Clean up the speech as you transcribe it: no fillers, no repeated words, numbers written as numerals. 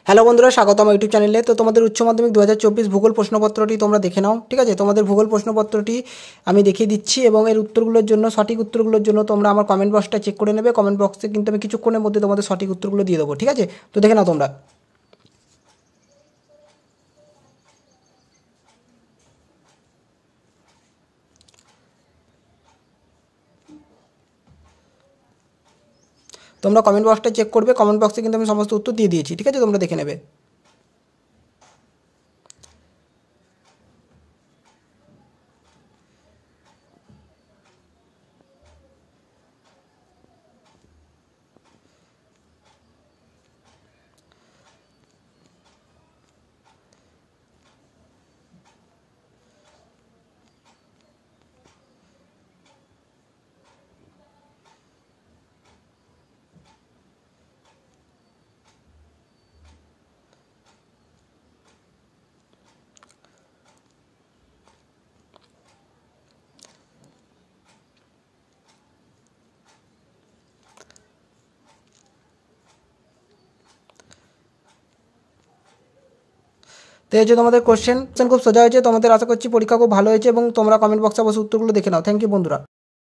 Hello বন্ধুরা, স্বাগত আমার ইউটিউব চ্যানেলে। তো তোমাদের উচ্চ মাধ্যমিক 2024 ভূগোল প্রশ্নপত্রটি তোমরা দেখে নাও, ঠিক আছে। তোমাদের ভূগোল প্রশ্নপত্রটি আমি দেখিয়ে দিচ্ছি এবং এর উত্তরগুলোর জন্য, সঠিক উত্তরগুলোর জন্য তোমরা আমার কমেন্ট বক্সটা চেক করে নেবে। কমেন্ট বক্সে কিন্তু আমি কিছুক্ষণের মধ্যে তোমাদের সঠিক উত্তরগুলো দিয়ে দেবো, ঠিক আছে। তো দেখে নাও তোমরা। তোমরা কমেন্ট বক্সটা চেক করবে, কমেন্ট বক্সে কিন্তু আমি সমস্ত উত্তর দিয়ে দিয়েছি, ঠিক আছে। তোমরা দেখে নেবে। তো এই যে তোমাদের কোশ্চেন খুব সোজা হয়েছে। তোমাদের আশা করছি পরীক্ষা খুব ভালো হয়েছে এবং তোমরা কমেন্ট বক্সে অবশ্যই উত্তরগুলো দেখে নাও। থ্যাংক ইউ বন্ধুরা।